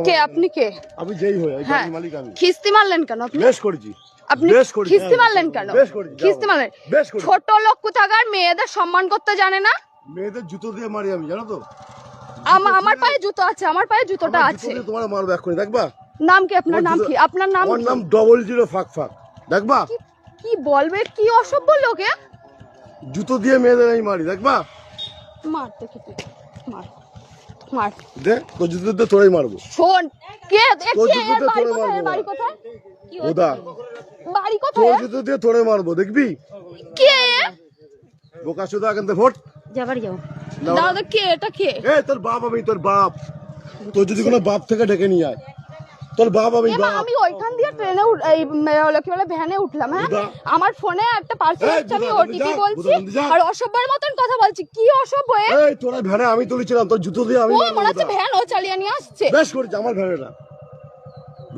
কে আপনি? কে আমি যেই হই এই গাড়ির মালিক আমি। খিস্তি মারলেন কেন আপনি? বেশ করেছি। আপনি খিস্তি মারলেন কেন? খিস্তি মারলেন? ছোট লোক কোথাকার, মেয়েদের সম্মান করতে জানে না। মেয়েদের জুতো দিয়ে মারি আমি, জানো তো? আমার পায়ে জুতো আছে, আমার পায়ে জুতোটা আছে। তোমার মারবো এক্ষুনি, দেখবা? নাম কি আপনার? নাম কি আপনার? নাম আমার নাম 00 ফাক ফাক, দেখবা? কি বলবে? কি অসভ্য লোকে। জুতো দিয়ে মেয়েদের আমি মারি, দেখবা? মার দেখি তুই, মার মার দে, তো জুতো দিয়ে তোরাই মারবো। শোন, কে তোর দেখছে? জুতো দিয়ে বাড়ি তোরে কোথায়? মারবো। বাড়ি কোথায়? ওদা, বাড়ি তোর কোথায়? জুতো দিয়ে তোরে মারবো, দেখবি? কে? বোকা শুধু এখান থেকে ভোট। যাবার যাও দাদা। কে এটা? কে? এ তোর বাপ আমি, তোর বাপ। তোর যদি কোনো বাপ থেকে ডেকে নিয়ে আয়, তোর বাপ আমি। বাপ আমি ওইখান দিয়ে ট্রেনে কি বলে ভ্যানে উঠলাম। হ্যাঁ, আমার ফোনে একটা পার্সেল আসছে, আমি ওটিপি বলছি আর অসভ্যের মতন কথা বলছি। কি অসভ্য? এই তোরা ভ্যানে আমি তুলেছিলাম, তোর জুতো দিয়ে আমি। ও মনে হচ্ছে ভ্যান ও চালিয়ে নিয়ে আসছে। বেশ করেছি, আমার ভ্যানেটা।